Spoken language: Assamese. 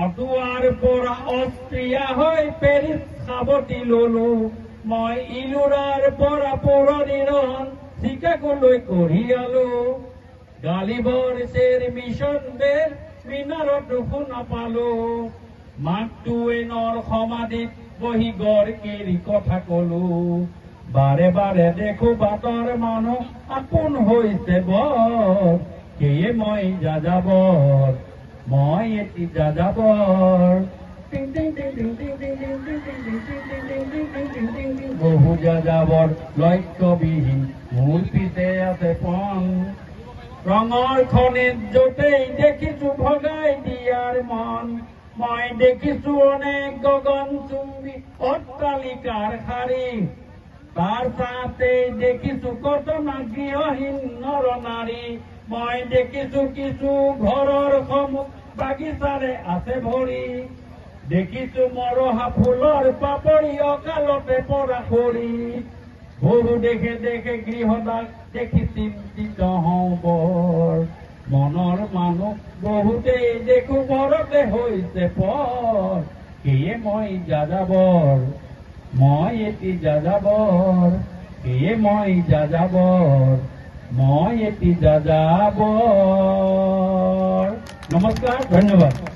অটুৱাৰ পৰা অষ্ট্ৰিয়া হৈ পেৰিছ সাৱটি ললো মই ইলোৰাৰ পৰা পুৰণিৰণ চিকাগোলৈ কঢ়িয়ালো গালিবৰ চেৰ মিছন বেৰ মিনাৰতো শুনা পালো মাৰ্ক টুৱেইনৰ সমাধিত বহি গড় কেৰি কথা কলো বাৰে বাৰে দেখো বাটৰ মানুহ আপোন হৈছে বৰ সেয়ে মই যাযাবৰ মই এটি যাযাবৰ বহু যাযাবৰ লক্ষ্যবিহীন মোৰ পিছে আছে পণ ৰঙৰ খনিত য'তেই দেখিছো ভগাই দিয়াৰ মন মই দেখিছো অনেক গগনচুম্বী অট্টালিকাৰ শাৰী তাৰ চাওঁতেই দেখিছো কতনা গৃহহীন নৰ নাৰী মই দেখিছো কিছু ঘৰৰ সন্মুখ বাগিচাৰে আছে ভৰি দেখিছো মৰহা ফুলৰ পাপৰি অকালতে পৰা সৰি বহু দেখে দেখে গৃহদাস দেখি চিন্তিত হওঁ বৰ মনৰ মানুহ বহুতেই দেখো ঘৰতে হৈছে পৰ সেয়ে মই যাযাবৰ মই এটি যাযাবৰ সেয়ে মই যাযাবৰ মই এটি যাযাবৰ নমস্কাৰ ধন্যবাদ।